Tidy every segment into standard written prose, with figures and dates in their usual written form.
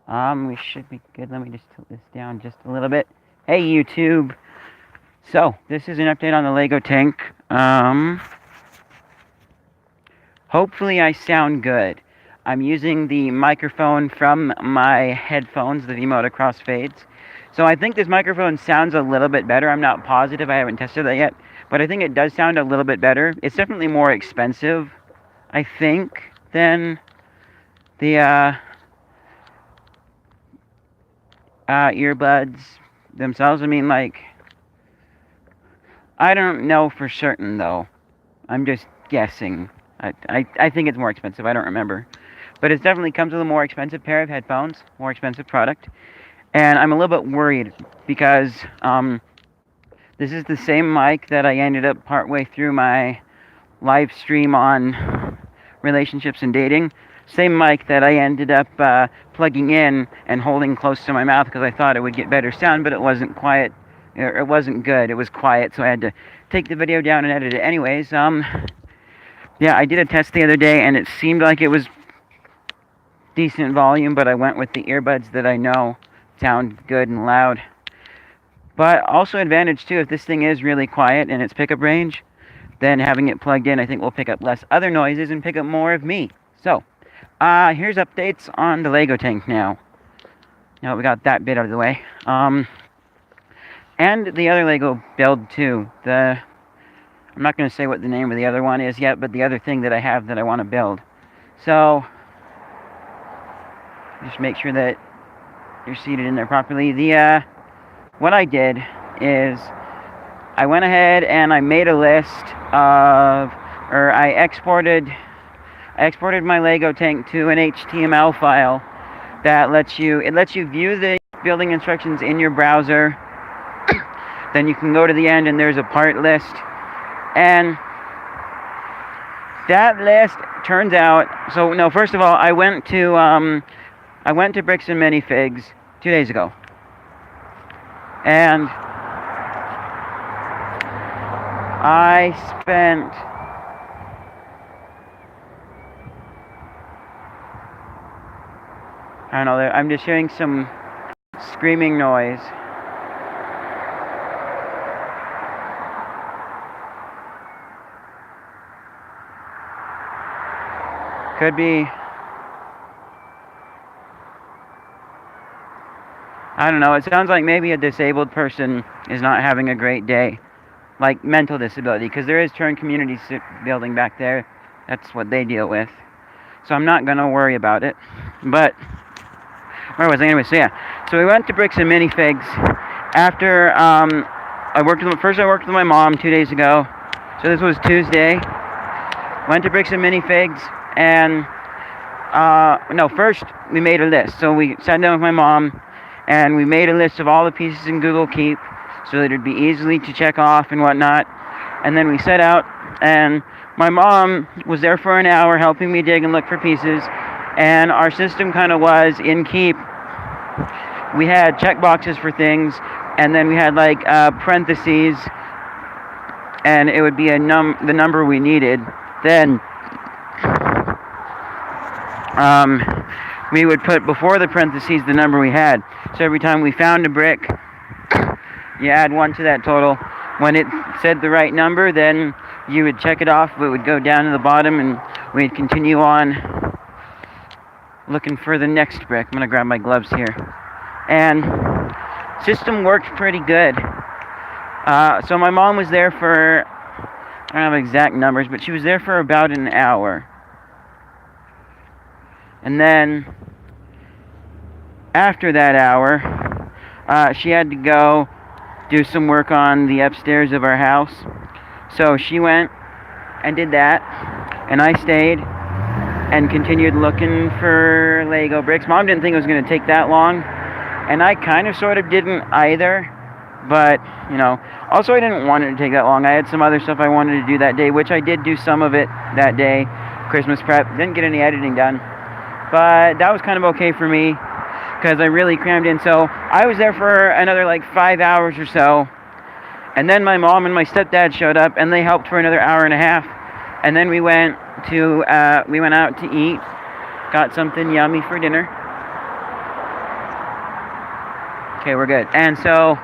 We should be good. Let me just tilt this down just a little bit. Hey, YouTube. So, this is an update on the Lego tank. Hopefully I sound good. I'm using the microphone from my headphones, the V-Moda Crossfades. So I think this microphone sounds a little bit better. I'm not positive. I haven't tested that yet. But I think it does sound a little bit better. It's definitely more expensive, I think, than the earbuds themselves. I mean, like, I don't know for certain, though. I'm just guessing. I think it's more expensive. I don't remember. But it definitely comes with a more expensive pair of headphones, more expensive product. And I'm a little bit worried because this is the same mic that I ended up partway through my live stream on relationships and dating. Same mic that I ended up plugging in and holding close to my mouth because I thought it would get better sound, but it wasn't quiet. It wasn't good. It was quiet, so I had to take the video down and edit it. Anyways, yeah, I did a test the other day, and it seemed like it was decent volume, but I went with the earbuds that I know sound good and loud. But also advantage, too, if this thing is really quiet in its pickup range, then having it plugged in, I think will pick up less other noises and pick up more of me. So, here's updates on the Lego tank now. Now we got that bit out of the way. And the other Lego build, too. I'm not going to say what the name of the other one is yet, but the other thing that I have that I want to build. So, just make sure that you're seated in there properly. What I did is I went ahead and I made a list of, or I exported my Lego tank to an HTML file that lets you view the building instructions in your browser. Then you can go to the end and there's a part list. And that list turns out, so no, first of all, I went to Bricks and Minifigs 2 days ago. And I spent I don't know, I'm just hearing some screaming noise. Could be, I don't know, it sounds like maybe a disabled person is not having a great day. Like mental disability, because there is Turn Community Building back there. That's what they deal with. So I'm not going to worry about it. But, where was I anyway? So yeah, so we went to Bricks and Minifigs after, I worked with my mom 2 days ago. So this was Tuesday. Went to Bricks and Minifigs, and, no, first we made a list. So we sat down with my mom, and we made a list of all the pieces in Google Keep, so that it'd be easily to check off and whatnot. And then we set out, and my mom was there for an hour helping me dig and look for pieces. And our system kind of was, in Keep, we had check boxes for things, and then we had like parentheses, and it would be the number we needed. Then we would put before the parentheses the number we had. So every time we found a brick, you add 1 to that total. When it said the right number, then you would check it off. It would go down to the bottom, and we'd continue on looking for the next brick. I'm going to grab my gloves here. And system worked pretty good. So my mom was there for, I don't have exact numbers, but she was there for about an hour. And then after that hour, she had to go do some work on the upstairs of our house. So she went and did that, and I stayed and continued looking for Lego bricks. Mom didn't think it was going to take that long, and I kind of sort of didn't either, but, you know, also I didn't want it to take that long. I had some other stuff I wanted to do that day, which I did do some of it that day. Christmas prep, didn't get any editing done, but that was kind of okay for me, because I really crammed in. So I was there for another like 5 hours or so, and then my mom and my stepdad showed up, and they helped for another hour and a half, and then we went out to eat, got something yummy for dinner, Okay, we're good. And so,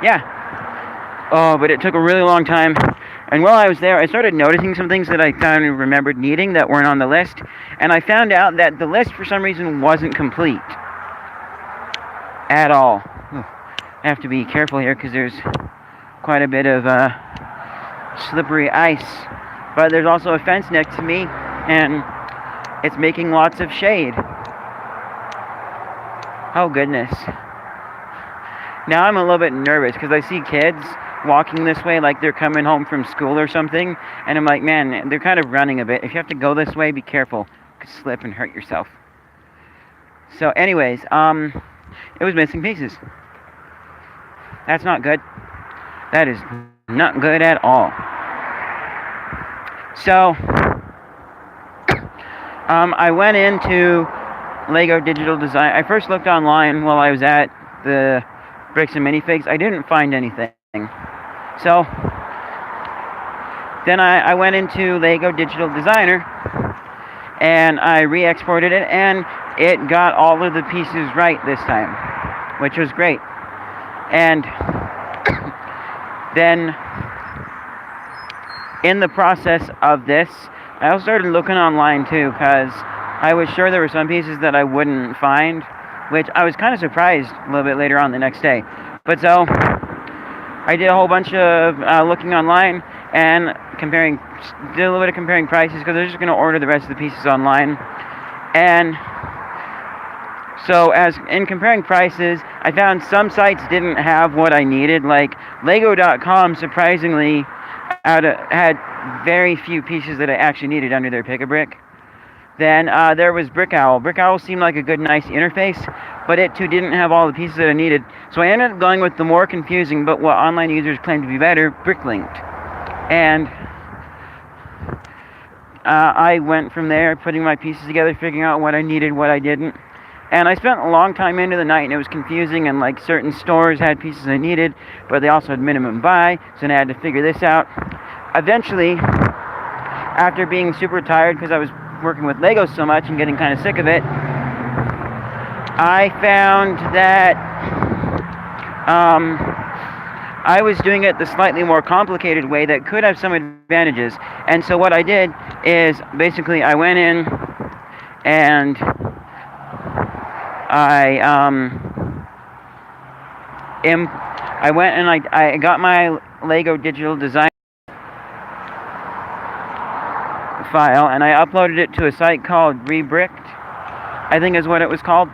yeah. Oh, but it took a really long time. And while I was there, I started noticing some things that I kind of remembered needing that weren't on the list. And I found out that the list, for some reason, wasn't complete. At all. I have to be careful here because there's quite a bit of slippery ice. But there's also a fence next to me, and it's making lots of shade. Oh, goodness. Now I'm a little bit nervous because I see kids walking this way like they're coming home from school or something, and I'm like, man, they're kind of running a bit. If you have to go this way, be careful. You could slip and hurt yourself. So anyways, it was missing pieces. That's not good. That is not good at all. So, I went into Lego Digital Design. I first looked online while I was at the Bricks and Minifigs. I didn't find anything. So, then I went into Lego Digital Designer, and I re-exported it, and it got all of the pieces right this time, which was great. And then, in the process of this, I also started looking online too, because I was sure there were some pieces that I wouldn't find, which I was kind of surprised a little bit later on the next day. But so, I did a whole bunch of looking online and did a little bit of comparing prices, because I was just going to order the rest of the pieces online. And so, as in comparing prices, I found some sites didn't have what I needed. Like Lego.com, surprisingly, had very few pieces that I actually needed under their Pick-a-Brick. Then there was Brick Owl. Brick Owl seemed like a good, nice interface, but it too didn't have all the pieces that I needed. So I ended up going with the more confusing, but what online users claim to be better, Bricklinked. And I went from there, putting my pieces together, figuring out what I needed, what I didn't. And I spent a long time into the night, and it was confusing, and like certain stores had pieces I needed, but they also had minimum buy, so then I had to figure this out. Eventually, after being super tired because I was working with Lego so much and getting kind of sick of it, I found that I was doing it the slightly more complicated way that could have some advantages. And so what I did is basically I went in and I got my Lego Digital Design file, and I uploaded it to a site called Rebricked, I think is what it was called.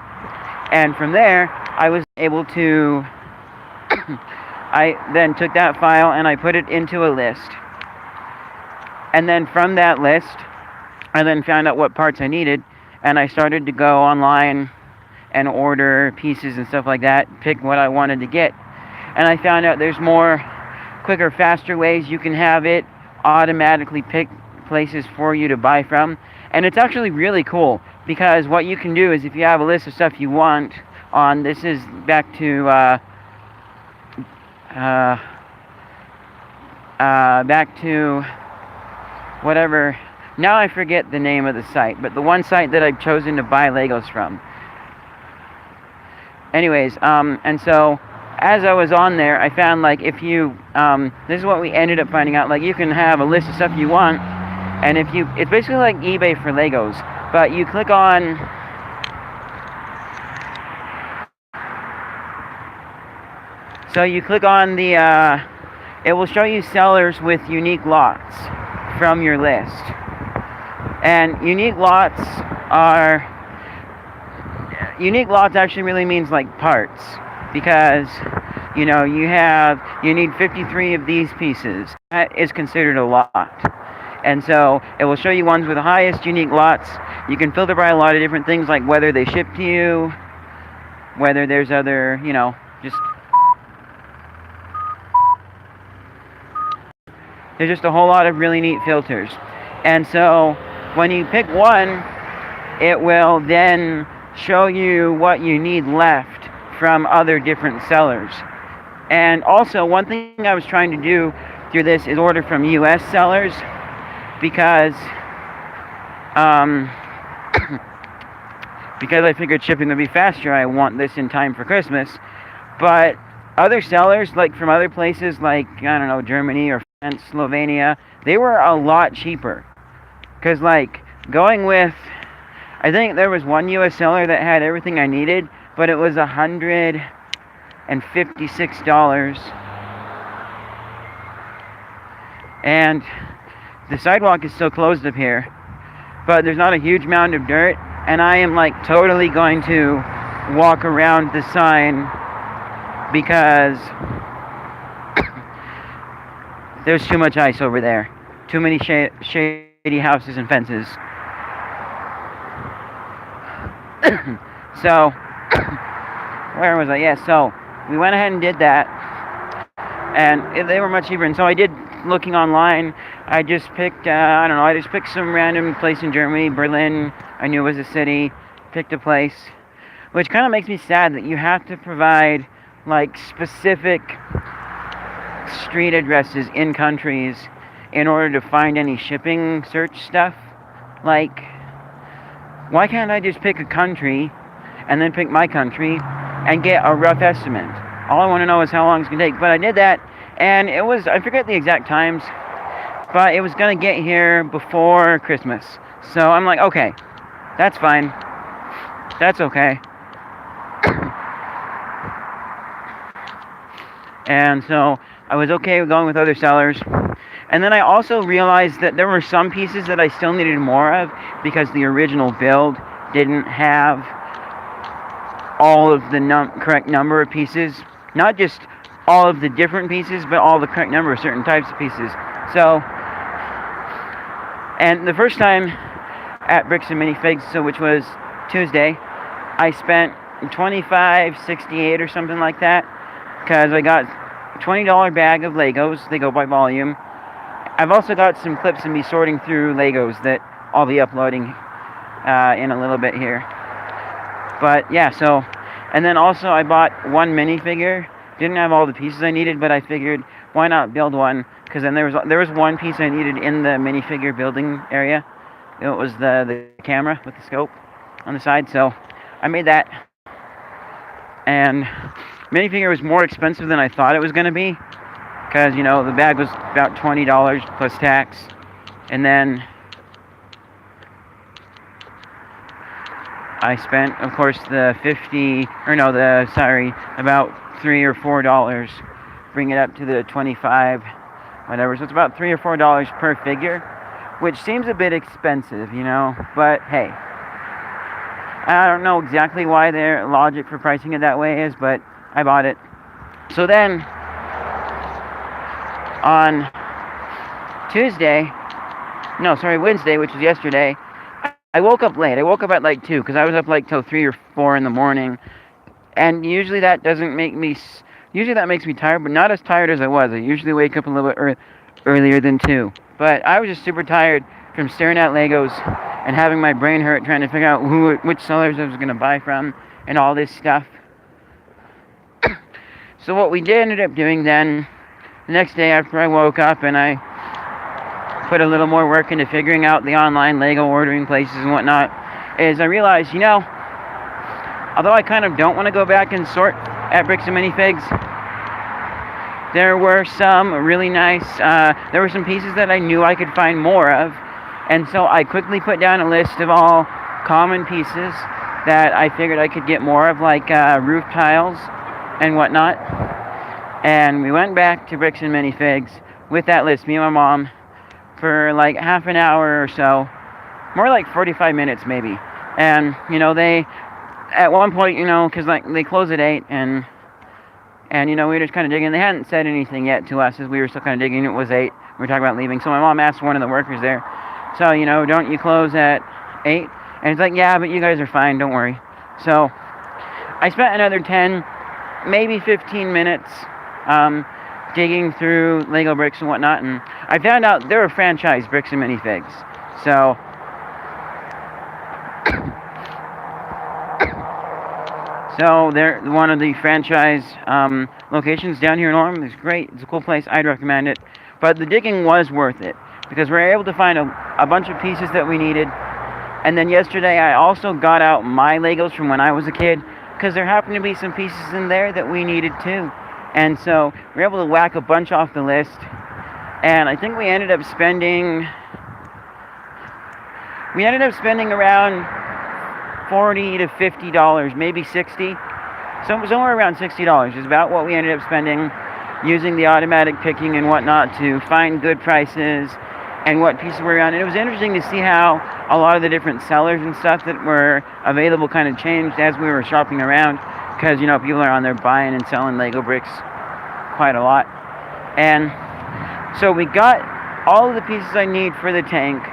And from there, I was able to I then took that file and I put it into a list. And then from that list, I then found out what parts I needed, and I started to go online and order pieces and stuff like that, pick what I wanted to get. And I found out there's more quicker, faster ways you can have it automatically pick places for you to buy from. And it's actually really cool, because what you can do is if you have a list of stuff you want on, this is back to whatever, now I forget the name of the site, but the one site that I've chosen to buy Legos from. Anyways, and so as I was on there, I found like if you, this is what we ended up finding out, like you can have a list of stuff you want, and if you, it's basically like eBay for Legos, but you click on, so you click on the, it will show you sellers with unique lots from your list. And unique lots actually really means like parts, because you know you need 53 of these pieces. That is considered a lot. And so it will show you ones with the highest unique lots. You can filter by a lot of different things, like whether they ship to you, whether there's other, you know, just there's just a whole lot of really neat filters. And so when you pick one, it will then show you what you need left from other different sellers. And also, one thing I was trying to do through this is order from US sellers, because because I figured shipping would be faster. I want this in time for Christmas. But other sellers, like from other places, like, I don't know, Germany or France, Slovenia, they were a lot cheaper. Because, like, going with, I think there was one US seller that had everything I needed, but it was $156. And the sidewalk is still closed up here, but there's not a huge mound of dirt, and I am like totally going to walk around the sign because there's too much ice over there. Too many shady houses and fences. So, where was I? Yeah, so we went ahead and did that, and they were much cheaper. And so I did, looking online, I just picked, I don't know, I just picked some random place in Germany, Berlin. I knew it was a city. Picked a place, which kind of makes me sad that you have to provide like specific street addresses in countries in order to find any shipping search stuff. Like, why can't I just pick a country and then pick my country and get a rough estimate? All I want to know is how long it's going to take. But I did that, and it was, I forget the exact times, but it was going to get here before Christmas. So I'm like, okay, that's fine. That's okay. And so I was okay with going with other sellers. And then I also realized that there were some pieces that I still needed more of because the original build didn't have all of the correct number of pieces. Not just all of the different pieces, but all the correct number of certain types of pieces. So, and the first time at Bricks and Minifigs, so which was Tuesday, I spent $25.68 or something like that, because I got a $20 bag of Legos. They go by volume. I've also got some clips of me sorting through Legos that I'll be uploading in a little bit here. But yeah, so, and then also I bought one minifigure. Didn't have all the pieces I needed, but I figured why not build one, because then there was one piece I needed in the minifigure building area. It was the camera with the scope on the side, so I made that. And minifigure was more expensive than I thought it was going to be, because, you know, the bag was about $20 plus tax. And then I spent, of course, about $3 or $4, bring it up to the 25, whatever. So it's about $3 or $4 per figure, which seems a bit expensive, you know, but hey, I don't know exactly why their logic for pricing it that way is, but I bought it. So then, on Wednesday, which was yesterday, I woke up late. I woke up at like 2, because I was up like till 3 or 4 in the morning, and usually that makes me tired, but not as tired as I was. I usually wake up a little bit earlier than 2. But I was just super tired from staring at Legos and having my brain hurt trying to figure out which sellers I was going to buy from and all this stuff. So what we ended up doing then, the next day after I woke up and I put a little more work into figuring out the online Lego ordering places and whatnot, is I realized, you know, although I kind of don't want to go back and sort at Bricks and Minifigs, there were some really nice, there were some pieces that I knew I could find more of. And so I quickly put down a list of all common pieces that I figured I could get more of, like roof tiles and whatnot. And we went back to Bricks and Minifigs with that list, me and my mom, for like half an hour or so. More like 45 minutes maybe. And, you know, they, at one point, you know, because like they close at 8, and you know, we were just kind of digging. They hadn't said anything yet to us as we were still kind of digging. It was 8. We were talking about leaving. So my mom asked one of the workers there, so, you know, don't you close at 8? And it's like, yeah, but you guys are fine, don't worry. So I spent another 10, maybe 15 minutes digging through Lego bricks and whatnot, and I found out there were franchise Bricks and Minifigs. So they're one of the franchise locations down here in Orem. It's great. It's a cool place. I'd recommend it. But the digging was worth it, because we were able to find a bunch of pieces that we needed. And then yesterday I also got out my Legos from when I was a kid. because there happened to be some pieces in there that we needed too. And so we were able to whack a bunch off the list. And I think we ended up spending around $40 to $50, maybe $60. Somewhere around $60 is about what we ended up spending using the automatic picking and whatnot to find good prices and what pieces were around. And it was interesting to see how a lot of the different sellers and stuff that were available kind of changed as we were shopping around, because, you know, people are on there buying and selling Lego bricks quite a lot. And so we got all of the pieces I need for the tank.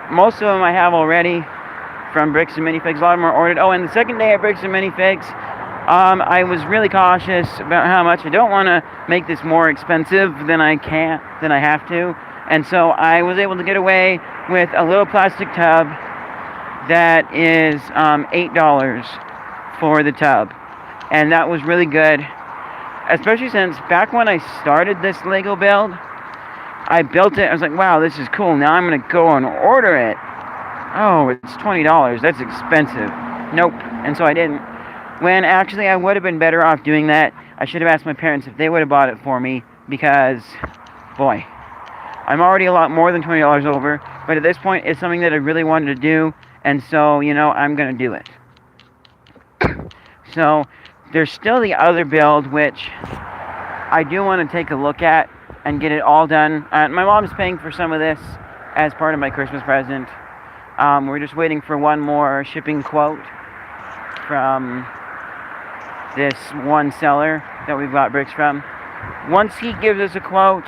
Most of them I have already from Bricks and Minifigs. A lot of them are ordered. Oh, and the second day at Bricks and Minifigs, I was really cautious about how much. I don't want to make this more expensive than I have to. And so I was able to get away with a little plastic tub that is $8 for the tub. And that was really good. Especially since back when I started this Lego build, I built it. I was like, wow, this is cool. Now I'm going to go and order it. Oh, it's $20. That's expensive. Nope. And so I didn't. When actually I would have been better off doing that. I should have asked my parents if they would have bought it for me, because, boy, I'm already a lot more than $20 over. But at this point, it's something that I really wanted to do. And so, you know, I'm going to do it. So there's still the other build, which I do want to take a look at and get it all done. My mom's paying for some of this as part of my Christmas present. We're just waiting for one more shipping quote from this one seller that we've got bricks from. Once he gives us a quote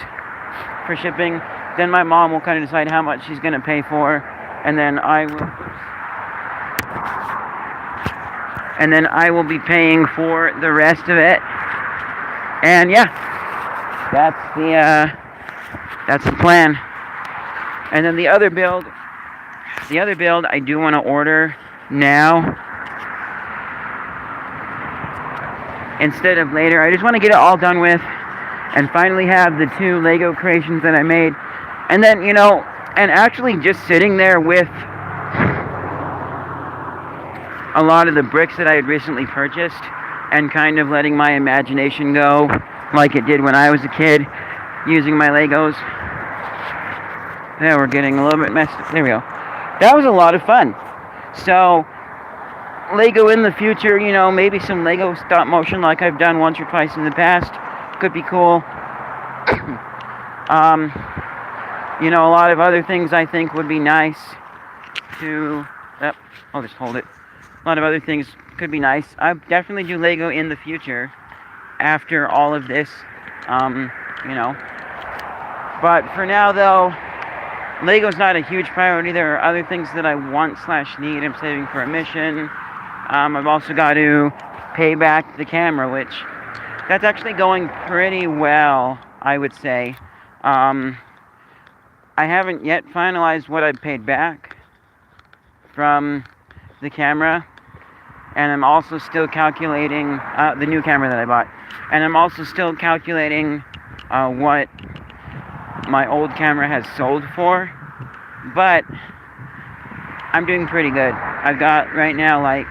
for shipping, then my mom will kind of decide how much she's going to pay for, and then I will be paying for the rest of it. And yeah, that's the plan. And then the other build I do want to order now instead of later. I just want to get it all done with and finally have the 2 Lego creations that I made. And then, you know, and actually just sitting there with a lot of the bricks that I had recently purchased and kind of letting my imagination go like it did when I was a kid using my Legos. Yeah, we're getting a little bit messed up. There we go. That was a lot of fun. So, Lego in the future, you know, maybe some Lego stop motion like I've done once or twice in the past could be cool. You know, a lot of other things I think would be nice to... I'll just hold it. A lot of other things could be nice. I'll definitely do Lego in the future after all of this, you know. But for now, though, Lego's not a huge priority. There are other things that I want/need. I'm saving for a mission. I've also got to pay back the camera, which that's actually going pretty well, I would say. I haven't yet finalized what I paid back from the camera, and I'm also still calculating the new camera that I bought, and I'm also still calculating what my old camera has sold for, but I'm doing pretty good. I've got right now, like,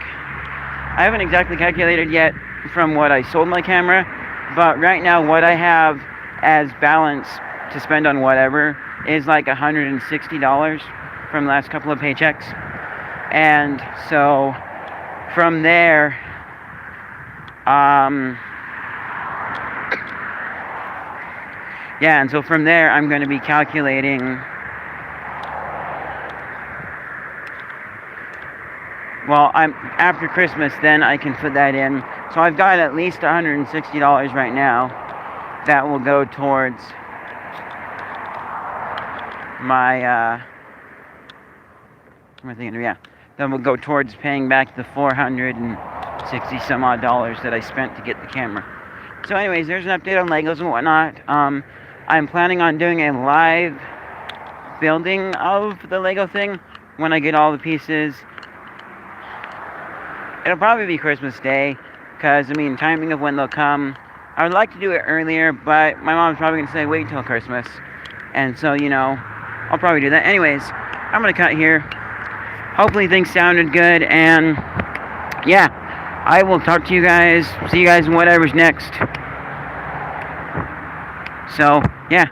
I haven't exactly calculated yet from what I sold my camera, but right now what I have as balance to spend on whatever is like $160 from the last couple of paychecks. And so from there, yeah, and so from there I'm going to be calculating after Christmas, then I can put that in. So I've got at least $160 right now that will go towards my, what am I thinking? Yeah, that will go towards paying back the $460 some odd that I spent to get the camera. So anyways, there's an update on Legos and whatnot. I'm planning on doing a live building of the Lego thing when I get all the pieces. It'll probably be Christmas Day, because, I mean, timing of when they'll come. I would like to do it earlier, but my mom's probably going to say wait till Christmas. And so, you know, I'll probably do that. Anyways, I'm going to cut here. Hopefully things sounded good, and yeah, I will talk to you guys. See you guys in whatever's next. So, yeah.